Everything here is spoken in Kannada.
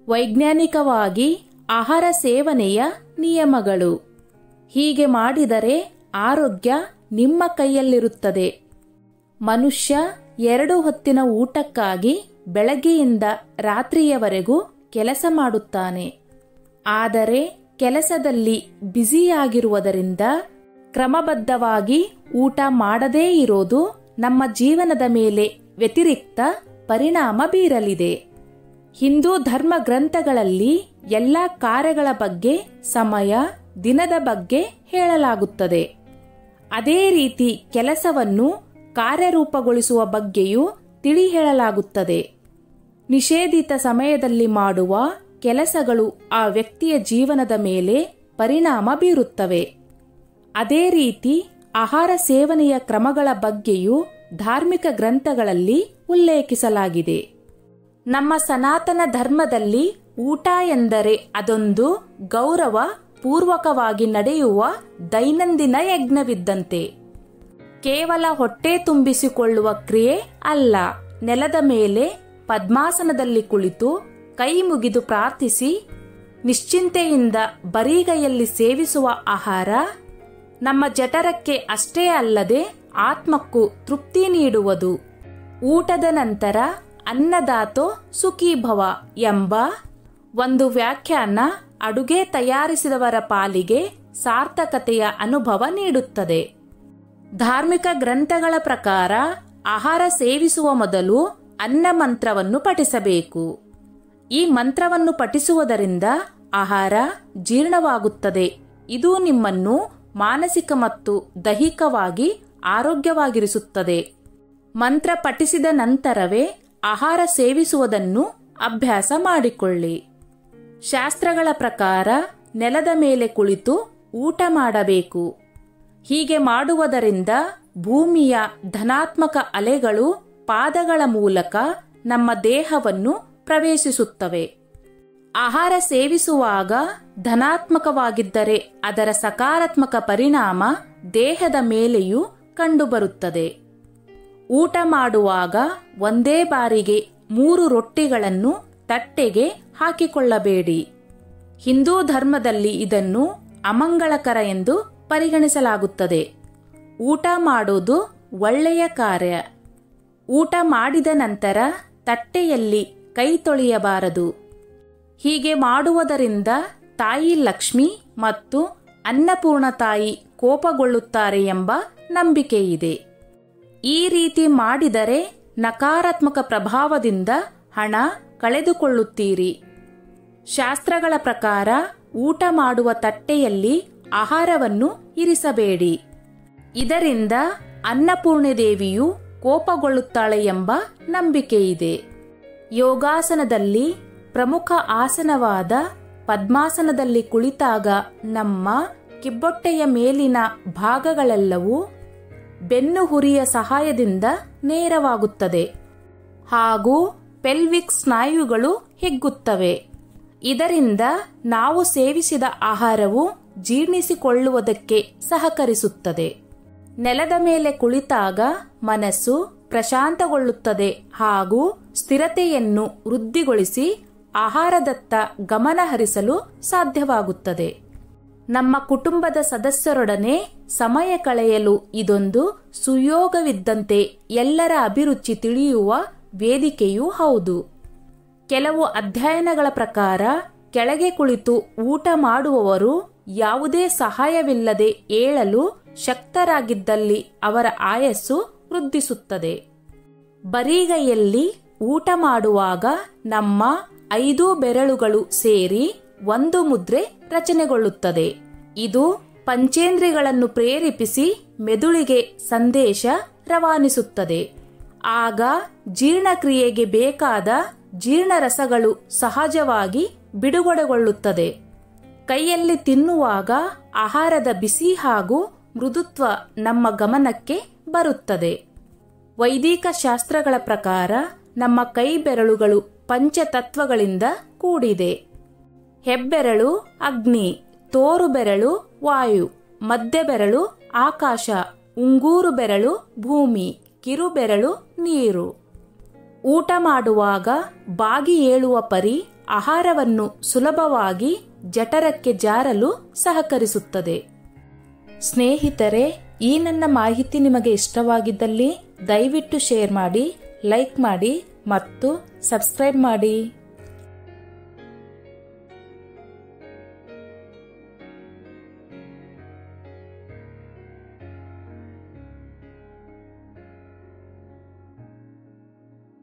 ವೈಜ್ಞಾನಿಕವಾಗಿ ಆಹಾರ ಸೇವನೆಯ ನಿಯಮಗಳು. ಹೀಗೆ ಮಾಡಿದರೆ ಆರೋಗ್ಯ ನಿಮ್ಮ ಕೈಯಲ್ಲಿರುತ್ತದೆ. ಮನುಷ್ಯ 2 ಹೊತ್ತಿನ ಊಟಕ್ಕಾಗಿ ಬೆಳಗ್ಗೆಯಿಂದ ರಾತ್ರಿಯವರೆಗೂ ಕೆಲಸ ಮಾಡುತ್ತಾನೆ. ಆದರೆ ಕೆಲಸದಲ್ಲಿ ಬ್ಯುಸಿಯಾಗಿರುವುದರಿಂದ ಕ್ರಮಬದ್ಧವಾಗಿ ಊಟ ಮಾಡದೇ ಇರೋದು ನಮ್ಮ ಜೀವನದ ಮೇಲೆ ವ್ಯತಿರಿಕ್ತ ಪರಿಣಾಮ ಬೀರಲಿದೆ. ಹಿಂದೂ ಧರ್ಮ ಗ್ರಂಥಗಳಲ್ಲಿ ಎಲ್ಲ ಕಾರ್ಯಗಳ ಬಗ್ಗೆ ಸಮಯ, ದಿನದ ಬಗ್ಗೆ ಹೇಳಲಾಗುತ್ತದೆ. ಅದೇ ರೀತಿ ಕೆಲಸವನ್ನು ಕಾರ್ಯರೂಪಗೊಳಿಸುವ ಬಗ್ಗೆಯೂ ತಿಳಿ ಹೇಳಲಾಗುತ್ತದೆ. ನಿಷೇಧಿತ ಸಮಯದಲ್ಲಿ ಮಾಡುವ ಕೆಲಸಗಳು ಆ ವ್ಯಕ್ತಿಯ ಜೀವನದ ಮೇಲೆ ಪರಿಣಾಮ ಬೀರುತ್ತವೆ. ಅದೇ ರೀತಿ ಆಹಾರ ಸೇವನೆಯ ಕ್ರಮಗಳ ಬಗ್ಗೆಯೂ ಧಾರ್ಮಿಕ ಗ್ರಂಥಗಳಲ್ಲಿ ಉಲ್ಲೇಖಿಸಲಾಗಿದೆ. ನಮ್ಮ ಸನಾತನ ಧರ್ಮದಲ್ಲಿ ಊಟ ಎಂದರೆ ಅದೊಂದು ಗೌರವ ಪೂರ್ವಕವಾಗಿ ನಡೆಯುವ ದೈನಂದಿನ ಯಜ್ಞವಿದ್ದಂತೆ. ಕೇವಲ ಹೊಟ್ಟೆ ತುಂಬಿಸಿಕೊಳ್ಳುವ ಕ್ರಿಯೆ ಅಲ್ಲ. ನೆಲದ ಮೇಲೆ ಪದ್ಮಾಸನದಲ್ಲಿ ಕುಳಿತು ಕೈ ಮುಗಿದು ಪ್ರಾರ್ಥಿಸಿ ನಿಶ್ಚಿಂತೆಯಿಂದ ಬರಿಗೈಯಲ್ಲಿ ಸೇವಿಸುವ ಆಹಾರ ನಮ್ಮ ಜಠರಕ್ಕೆ ಅಷ್ಟೇ ಅಲ್ಲದೆ ಆತ್ಮಕ್ಕೂ ತೃಪ್ತಿ ನೀಡುವುದು. ಊಟದ ನಂತರ ಅನ್ನದಾತೋ ಸುಖೀಭವ ಎಂಬ ಒಂದು ವ್ಯಾಖ್ಯಾನ ಅಡುಗೆ ತಯಾರಿಸಿದವರ ಪಾಲಿಗೆ ಸಾರ್ಥಕತೆಯ ಅನುಭವ ನೀಡುತ್ತದೆ. ಧಾರ್ಮಿಕ ಗ್ರಂಥಗಳ ಪ್ರಕಾರ ಆಹಾರ ಸೇವಿಸುವ ಮೊದಲು ಅನ್ನ ಮಂತ್ರವನ್ನು ಪಠಿಸಬೇಕು. ಈ ಮಂತ್ರವನ್ನು ಪಠಿಸುವುದರಿಂದ ಆಹಾರ ಜೀರ್ಣವಾಗುತ್ತದೆ. ಇದು ನಿಮ್ಮನ್ನು ಮಾನಸಿಕ ಮತ್ತು ದೈಹಿಕವಾಗಿ ಆರೋಗ್ಯವಾಗಿರಿಸುತ್ತದೆ. ಮಂತ್ರ ಪಠಿಸಿದ ನಂತರವೇ ಆಹಾರ ಸೇವಿಸುವುದನ್ನು ಅಭ್ಯಾಸ ಮಾಡಿಕೊಳ್ಳಿ. ಶಾಸ್ತ್ರಗಳ ಪ್ರಕಾರ ನೆಲದ ಮೇಲೆ ಕುಳಿತು ಊಟ ಮಾಡಬೇಕು. ಹೀಗೆ ಮಾಡುವುದರಿಂದ ಭೂಮಿಯ ಧನಾತ್ಮಕ ಅಲೆಗಳು ಪಾದಗಳ ಮೂಲಕ ನಮ್ಮ ದೇಹವನ್ನು ಪ್ರವೇಶಿಸುತ್ತವೆ. ಆಹಾರ ಸೇವಿಸುವಾಗ ಧನಾತ್ಮಕವಾಗಿದ್ದರೆ ಅದರ ಸಕಾರಾತ್ಮಕ ಪರಿಣಾಮ ದೇಹದ ಮೇಲೆಯೂ ಕಂಡುಬರುತ್ತದೆ. ಊಟ ಮಾಡುವಾಗ ಒಂದೇ ಬಾರಿಗೆ 3 ರೊಟ್ಟಿಗಳನ್ನು ತಟ್ಟೆಗೆ ಹಾಕಿಕೊಳ್ಳಬೇಡಿ. ಹಿಂದೂ ಧರ್ಮದಲ್ಲಿ ಇದನ್ನು ಅಮಂಗಳಕರ ಎಂದು ಪರಿಗಣಿಸಲಾಗುತ್ತದೆ. ಊಟ ಮಾಡೋದು ಒಳ್ಳೆಯ ಕಾರ್ಯ. ಊಟ ಮಾಡಿದ ನಂತರ ತಟ್ಟೆಯಲ್ಲಿ ಕೈ ತೊಳೆಯಬಾರದು. ಹೀಗೆ ಮಾಡುವುದರಿಂದ ತಾಯಿ ಲಕ್ಷ್ಮಿ ಮತ್ತು ಅನ್ನಪೂರ್ಣ ತಾಯಿ ಕೋಪಗೊಳ್ಳುತ್ತಾರೆ ಎಂಬ ನಂಬಿಕೆಯಿದೆ. ಈ ರೀತಿ ಮಾಡಿದರೆ ನಕಾರಾತ್ಮಕ ಪ್ರಭಾವದಿಂದ ಹಣ ಕಳೆದುಕೊಳ್ಳುತ್ತೀರಿ. ಶಾಸ್ತ್ರಗಳ ಪ್ರಕಾರ ಊಟ ಮಾಡುವ ತಟ್ಟೆಯಲ್ಲಿ ಆಹಾರವನ್ನು ಇರಿಸಬೇಡಿ. ಇದರಿಂದ ಅನ್ನಪೂರ್ಣದೇವಿಯು ಕೋಪಗೊಳ್ಳುತ್ತಾಳೆ ಎಂಬ ನಂಬಿಕೆಯಿದೆ. ಯೋಗಾಸನದಲ್ಲಿ ಪ್ರಮುಖ ಆಸನವಾದ ಪದ್ಮಾಸನದಲ್ಲಿ ಕುಳಿತಾಗ ನಮ್ಮ ಕಿಬ್ಬೊಟ್ಟೆಯ ಮೇಲಿನ ಭಾಗಗಳೆಲ್ಲವೂ ಬೆನ್ನುಹುರಿಯ ಸಹಾಯದಿಂದ ನೇರವಾಗುತ್ತದೆ ಹಾಗೂ ಪೆಲ್ವಿಕ್ ಸ್ನಾಯುಗಳು ಹಿಗ್ಗುತ್ತವೆ. ಇದರಿಂದ ನಾವು ಸೇವಿಸಿದ ಆಹಾರವು ಜೀರ್ಣಿಸಿಕೊಳ್ಳುವುದಕ್ಕೆ ಸಹಕರಿಸುತ್ತದೆ. ನೆಲದ ಮೇಲೆ ಕುಳಿತಾಗ ಮನಸ್ಸು ಪ್ರಶಾಂತಗೊಳ್ಳುತ್ತದೆ ಹಾಗೂ ಸ್ಥಿರತೆಯನ್ನು ವೃದ್ಧಿಗೊಳಿಸಿ ಆಹಾರದತ್ತ ಗಮನ ಹರಿಸಲು ಸಾಧ್ಯವಾಗುತ್ತದೆ. ನಮ್ಮ ಕುಟುಂಬದ ಸದಸ್ಯರೊಡನೆ ಸಮಯ ಕಳೆಯಲು ಇದೊಂದು ಸುಯೋಗವಿದ್ದಂತೆ ಎಲ್ಲರ ಅಭಿರುಚಿ ತಿಳಿಯುವ ವೇದಿಕೆಯೂ ಹೌದು. ಕೆಲವು ಅಧ್ಯಯನಗಳ ಪ್ರಕಾರ ಕೆಳಗೆ ಕುಳಿತು ಊಟ ಮಾಡುವವರು ಯಾವುದೇ ಸಹಾಯವಿಲ್ಲದೆ ಏಳಲು ಶಕ್ತರಾಗಿದ್ದಲ್ಲಿ ಅವರ ಆಯಸ್ಸು ವೃದ್ಧಿಸುತ್ತದೆ. ಬರಿಗೈಯಲ್ಲಿ ಊಟ ಮಾಡುವಾಗ ನಮ್ಮ 5 ಬೆರಳುಗಳು ಸೇರಿ ಒಂದು ಮುದ್ರೆ ರಚನೆಗೊಳ್ಳುತ್ತದೆ. ಇದು ಪಂಚೇಂದ್ರಿಯಗಳನ್ನು ಪ್ರೇರೇಪಿಸಿ ಮೆದುಳಿಗೆ ಸಂದೇಶ ರವಾನಿಸುತ್ತದೆ. ಆಗ ಜೀರ್ಣಕ್ರಿಯೆಗೆ ಬೇಕಾದ ಜೀರ್ಣರಸಗಳು ಸಹಜವಾಗಿ ಬಿಡುಗಡೆಗೊಳ್ಳುತ್ತದೆ. ಕೈಯಲ್ಲಿ ತಿನ್ನುವಾಗ ಆಹಾರದ ಬಿಸಿ ಹಾಗೂ ಮೃದುತ್ವ ನಮ್ಮ ಗಮನಕ್ಕೆ ಬರುತ್ತದೆ. ವೈದಿಕ ಶಾಸ್ತ್ರಗಳ ಪ್ರಕಾರ ನಮ್ಮ ಕೈ ಬೆರಳುಗಳು ಪಂಚತತ್ವಗಳಿಂದ ಕೂಡಿದೆ. ಹೆಬ್ಬೆರಳು ಅಗ್ನಿ, ತೋರು ಬೆರಳು ವಾಯು, ಮಧ್ಯ ಬೆರಳು ಆಕಾಶ, ಉಂಗೂರು ಬೆರಳು ಭೂಮಿ, ಕಿರು ಬೆರಳು ನೀರು. ಊಟ ಮಾಡುವಾಗ ಬಾಗಿ ಏಳುವ ಪರಿ ಆಹಾರವನ್ನು ಸುಲಭವಾಗಿ ಜಠರಕ್ಕೆ ಜಾರಲು ಸಹಕರಿಸುತ್ತದೆ. ಸ್ನೇಹಿತರೆ, ಈ ನನ್ನ ಮಾಹಿತಿ ನಿಮಗೆ ಇಷ್ಟವಾಗಿದ್ದಲ್ಲಿ ದಯವಿಟ್ಟು ಶೇರ್ ಮಾಡಿ, ಲೈಕ್ ಮಾಡಿ ಮತ್ತು ಸಬ್ಸ್ಕ್ರೈಬ್ ಮಾಡಿ.